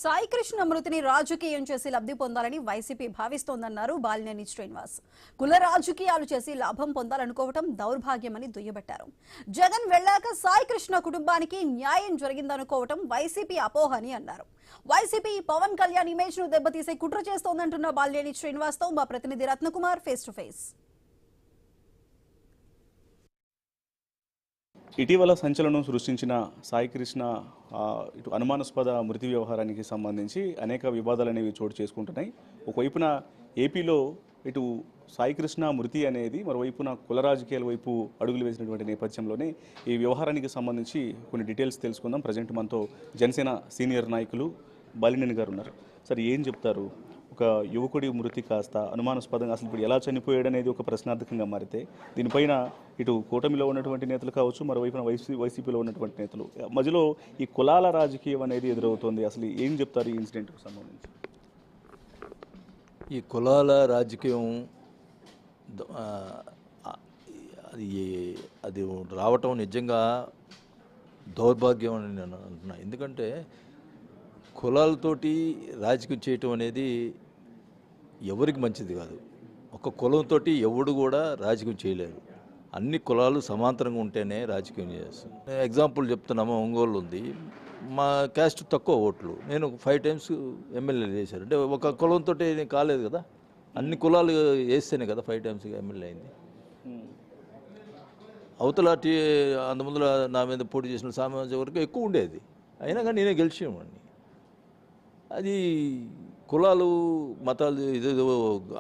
సాయి కృష్ణ మృతిని రాజకీయం చేసి లబ్ధి పొందాలని వైసీపీ భావిస్తోందన్నారు బాలినేని శ్రీనివాస్. కుల రాజకీయాలు చేసి లాభం పొందాలనుకోవటం దౌర్భాగ్యమని దుయ్యబట్టారు. జగన్ వెళ్లాక సాయి కృష్ణ కుటుంబానికి న్యాయం జరిగిందనుకోవటం వైసీపీ అపోహ అని అన్నారు. వైసీపీ పవన్ కళ్యాణ్ ఇమేజ్ ను దెబ్బతీసే కుట్ర చేస్తోందంటున్న బాలినేని శ్రీనివాస్ తో మా ప్రతినిధి రత్నకుమార్ ఫేస్ టు ఫేస్. ఇటీవల సంచలనం సృష్టించిన సాయి కృష్ణ ఇటు అనుమానాస్పద మృతి వ్యవహారానికి సంబంధించి అనేక వివాదాలు అనేవి చోటు చేసుకుంటున్నాయి. ఒకవైపున ఏపీలో ఇటు సాయి కృష్ణ మృతి అనేది మరోవైపున కుల రాజకీయాల వైపు అడుగులు వేసినటువంటి నేపథ్యంలోనే ఈ వ్యవహారానికి సంబంధించి కొన్ని డీటెయిల్స్ తెలుసుకుందాం. ప్రజెంట్ మనతో జనసేన సీనియర్ నాయకులు బాలినేని గారు ఉన్నారు. సార్, ఏం చెప్తారు? ఒక యువకుడి మృతి కాస్త అనుమానాస్పదంగా అసలు ఇప్పుడు ఎలా చనిపోయాడు అనేది ఒక ప్రశ్నార్థకంగా మారితే దీనిపైన ఇటు కూటమిలో ఉన్నటువంటి నేతలు కావచ్చు, మరోవైపున వైసీపీలో ఉన్నటువంటి నేతలు మధ్యలో ఈ కులాల రాజకీయం అనేది ఎదురవుతుంది. అసలు ఏం చెప్తారు ఈ ఇన్సిడెంట్కి సంబంధించి? ఈ కులాల రాజకీయం అది రావటం నిజంగా దౌర్భాగ్యం అని నేను అంటున్నా. ఎందుకంటే కులాలతోటి రాజకీయం చేయటం అనేది ఎవరికి మంచిది కాదు. ఒక కులంతో ఎవడు కూడా రాజకీయం చేయలేరు. అన్ని కులాలు సమాంతరంగా ఉంటేనే రాజకీయం చేస్తాం. ఎగ్జాంపుల్ చెప్తున్నాము, ఒంగోలు ఉంది, మా క్యాస్ట్ తక్కువ ఓట్లు, నేను 5 times ఎమ్మెల్యే చేశాను. అంటే ఒక కులంతో కాలేదు కదా, అన్ని కులాలు వేస్తేనే కదా 5 times ఎమ్మెల్యే అయింది. అవతల అంతకుముందుల నా మీద పోటీ చేసిన సామాజిక వర్గం ఎక్కువ ఉండేది, అయినా కానీ నేనే గెలిచేవాడిని. అది కులాలు మతాలు ఏదేదో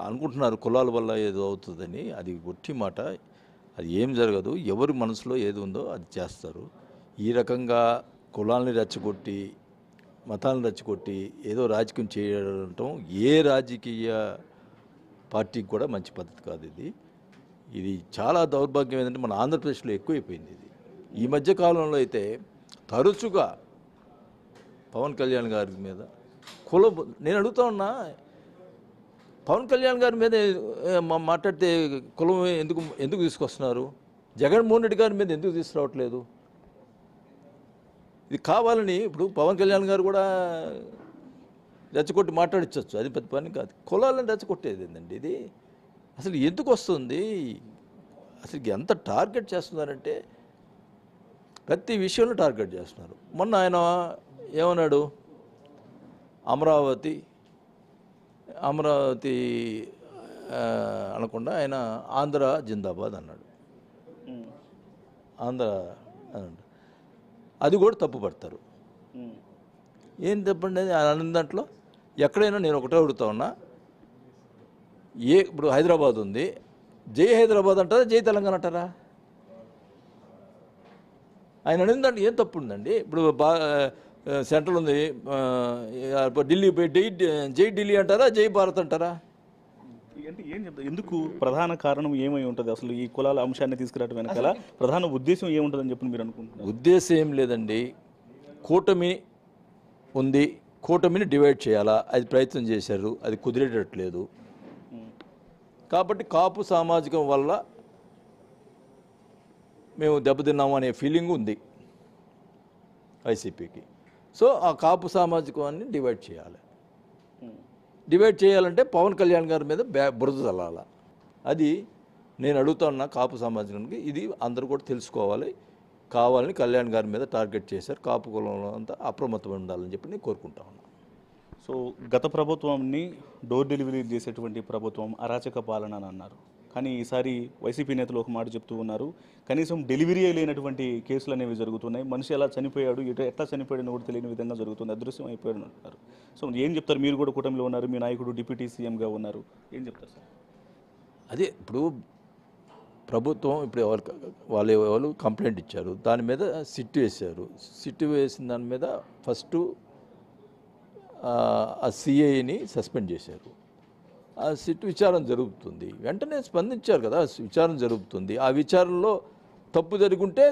అనుకుంటున్నారు, కులాల వల్ల ఏదో అవుతుందని. అది ఒట్టి మాట, అది ఏం జరగదు. ఎవరి మనసులో ఏది ఉందో అది చేస్తారు. ఈ రకంగా కులాలని రెచ్చగొట్టి మతాలను రెచ్చగొట్టి ఏదో రాజకీయం చేయడం ఏ రాజకీయ పార్టీకి కూడా మంచి పద్ధతి కాదు. ఇది చాలా దౌర్భాగ్యం. ఏంటంటే మన ఆంధ్రప్రదేశ్లో ఎక్కువైపోయింది ఇది. ఈ మధ్య కాలంలో అయితే తరచుగా పవన్ కళ్యాణ్ గారి మీద నేను అడుగుతా ఉన్నా, పవన్ కళ్యాణ్ గారి మీద మాట్లాడితే కులం ఎందుకు తీసుకొస్తున్నారు? జగన్మోహన్ రెడ్డి గారి మీద ఎందుకు తీసుకురావట్లేదు? ఇది కావాలని ఇప్పుడు పవన్ కళ్యాణ్ గారు కూడా రెచ్చగొట్టి మాట్లాడించవచ్చు, అది పెద్ద పని కాదు. కులాలను రెచ్చగొట్టేది ఏంటండి ఇది? అసలు ఎందుకు వస్తుంది? అసలు ఎంత టార్గెట్ చేస్తున్నారంటే ప్రతి విషయంలో టార్గెట్ చేస్తున్నారు. మొన్న ఆయన ఏమన్నాడు, అమరావతి అనకుండా ఆయన ఆంధ్ర జిందాబాద్ అన్నాడు. ఆంధ్ర అన్నాడు, అది కూడా తప్పు పడతారు. ఏం తప్పండి అన్న దాంట్లో? ఎక్కడైనా నేను ఒకటే అడుగుతా ఉన్నా, ఇప్పుడు హైదరాబాద్ ఉంది, జై హైదరాబాద్ అంటారా, జై తెలంగాణ అంటారా? ఆయన అడిగిన దాంట్లో ఏం తప్పు ఉందండి? ఇప్పుడు సెంట్రల్ ఉంది, ఢిల్లీ పోయి జై ఢిల్లీ అంటారా, జై భారత్ అంటారా? అంటే ఏం చెప్తారు? ఎందుకు? ప్రధాన కారణం ఏమై ఉంటుంది అసలు? ఈ కులాల అంశాన్ని తీసుకురావడం వెనకాల ప్రధాన ఉద్దేశం ఏముంటుందని చెప్పి మీరు అనుకుంటున్నారు? ఉద్దేశం ఏం లేదండి. కూటమి ఉంది, కూటమిని డివైడ్ చేయాలా, అది ప్రయత్నం చేశారు, అది కుదిరేటట్లేదు. కాబట్టి కాపు సామాజికం వల్ల మేము దెబ్బతిన్నాము అనే ఫీలింగ్ ఉంది వైసీపీకి. సో ఆ కాపు సామాజికాన్ని డివైడ్ చేయాలి. డివైడ్ చేయాలంటే పవన్ కళ్యాణ్ గారి మీద బురద చల్లాల. అది నేను అడుగుతున్నా కాపు సామాజికానికి. ఇది అందరూ కూడా తెలుసుకోవాలి. కావాలని కళ్యాణ్ గారి మీద టార్గెట్ చేశారు. కాపు కులంలో అంతా అప్రమత్తం ఉండాలని చెప్పి నేను కోరుకుంటా ఉన్నాను. సో గత ప్రభుత్వాన్ని డోర్ డెలివరీ చేసేటువంటి ప్రభుత్వం అరాచక పాలన అని అన్నారు. కానీ ఈసారి వైసీపీ నేతలు ఒక మాట చెప్తూ ఉన్నారు, కనీసం డెలివరీ లేనటువంటి కేసులు అనేవి జరుగుతున్నాయి. మనిషి ఎలా చనిపోయాడు, ఎట్లా చనిపోయాడని కూడా తెలియని విధంగా జరుగుతుంది, అదృశ్యం అయిపోయాడు అంటున్నారు. సో ఏం చెప్తారు? మీరు కూడా కూటమిలో ఉన్నారు, మీ నాయకుడు డిప్యూటీ సీఎంగా ఉన్నారు, ఏం చెప్తారు సార్? అదే ఇప్పుడు ప్రభుత్వం ఇప్పుడు వాళ్ళు కంప్లైంట్ ఇచ్చారు, దాని మీద సిట్ వేశారు. సిట్ వేసిన దాని మీద ఫస్ట్ ఆ సిఐని సస్పెండ్ చేశారు. ఆ సిట్ విచారణ జరుగుతుంది, వెంటనే స్పందించారు కదా, విచారణ జరుగుతుంది. ఆ విచారణలో తప్పు జరుగుంటే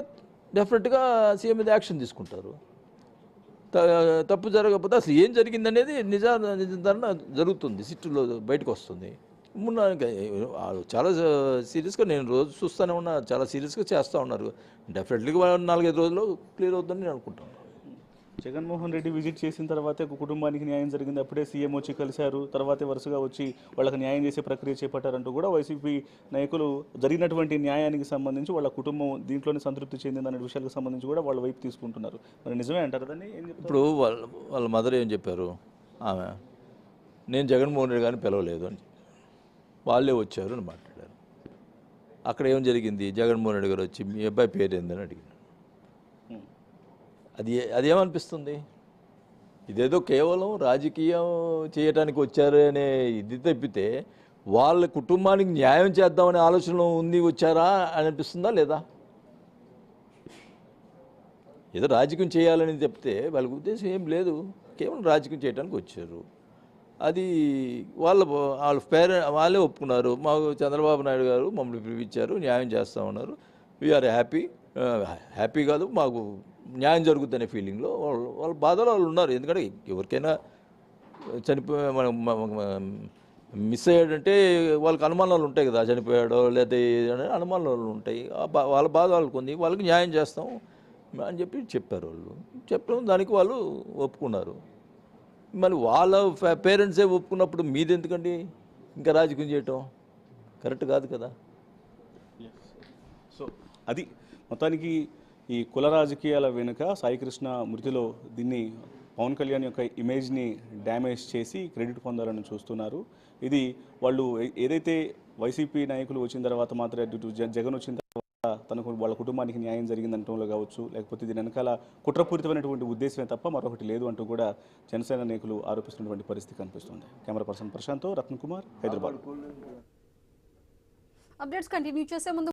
డెఫినెట్గా సీఎం మీద యాక్షన్ తీసుకుంటారు. తప్పు జరగకపోతే అసలు ఏం జరిగిందనేది నిర్ధారణ జరుగుతుంది, సిట్టులో బయటకు వస్తుంది. చాలా సీరియస్గా నేను రోజు చూస్తూనే ఉన్నా, చాలా సీరియస్గా చేస్తూ ఉన్నారు. డెఫినెట్లీగా 4-5 రోజుల్లో క్లియర్ అవుతుందని నేను అనుకుంటాను. జగన్మోహన్ రెడ్డి విజిట్ చేసిన తర్వాతే ఒక కుటుంబానికి న్యాయం జరిగింది, అప్పుడే సీఎం వచ్చి కలిశారు, తర్వాతే వరుసగా వచ్చి వాళ్ళకి న్యాయం చేసే ప్రక్రియ చేపట్టారంటూ కూడా వైసీపీ నాయకులు జరిగినటువంటి న్యాయానికి సంబంధించి వాళ్ళ కుటుంబం దీంట్లోనే సంతృప్తి చెందిందనే విషయాలకు సంబంధించి కూడా వాళ్ళ వైపు తీసుకుంటున్నారు. మరి నిజమే అంటారు దాన్ని? ఏం చెప్తారు? ఇప్పుడు వాళ్ళ మదర్ ఏం చెప్పారు, ఆమె నేను జగన్మోహన్ రెడ్డి గారిని పిలవలేదు అని చెప్పారు. వాళ్ళే వచ్చారు అని మాట్లాడారు. అక్కడ ఏం జరిగింది, జగన్మోహన్ రెడ్డి గారు వచ్చి మీ అబ్బాయి పేరు ఏందని అడిగినారు. అదేమనిపిస్తుంది, ఇదేదో కేవలం రాజకీయం చేయడానికి వచ్చారు అనే ఇది తప్పితే వాళ్ళ కుటుంబానికి న్యాయం చేద్దామనే ఆలోచన ఉంది వచ్చారా అని అనిపిస్తుందా లేదా? ఏదో రాజకీయం చేయాలని చెప్తే వాళ్ళకి ఉద్దేశం ఏం లేదు, కేవలం రాజకీయం చేయడానికి వచ్చారు. అది వాళ్ళే ఒప్పుకున్నారు. మాకు చంద్రబాబు నాయుడు గారు మమ్మల్ని పిలిపించారు, న్యాయం చేస్తూ ఉన్నారు, వీఆర్ హ్యాపీ కాదు, మాకు న్యాయం జరుగుతుందనే ఫీలింగ్లో వాళ్ళ బాధలో వాళ్ళు ఉన్నారు. ఎందుకంటే ఎవరికైనా మనం మిస్ అయ్యాడంటే వాళ్ళకి అనుమానాలు ఉంటాయి కదా, చనిపోయాడో లేదా అనుమానాలు ఉంటాయి. వాళ్ళ బాధ వాళ్ళకు ఉంది, వాళ్ళకి న్యాయం చేస్తాం అని చెప్పారు. వాళ్ళు చెప్పడం దానికి వాళ్ళు ఒప్పుకున్నారు. మరి వాళ్ళ పేరెంట్సే ఒప్పుకున్నప్పుడు మీది ఎందుకండి ఇంకా రాజకీయం చేయటం? కరెక్ట్ కాదు కదా. సో అది మొత్తానికి ఈ కుల రాజకీయాల వెనుక సాయికృష్ణ మృతిలో దీన్ని పవన్ కళ్యాణ్ యొక్క ఇమేజ్ని డ్యామేజ్ చేసి క్రెడిట్ పొందాలని చూస్తున్నారు. ఇది వాళ్ళు ఏదైతే వైసీపీ నాయకులు వచ్చిన తర్వాత మాత్రమే జగన్ వచ్చిన తర్వాత తనకు వాళ్ళ కుటుంబానికి న్యాయం జరిగిందంటంలో కావచ్చు, లేకపోతే దీని వెనకాల కుట్రపూరితమైనటువంటి ఉద్దేశమే తప్ప మరొకటి లేదు అంటూ కూడా జనసేన నాయకులు ఆరోపిస్తున్నటువంటి పరిస్థితి కనిపిస్తుంది. కెమెరా పర్సన్ ప్రశాంత్తో రత్నకుమార్, హైదరాబాద్. అప్డేట్స్ కంటిన్యూ చేసే ముందు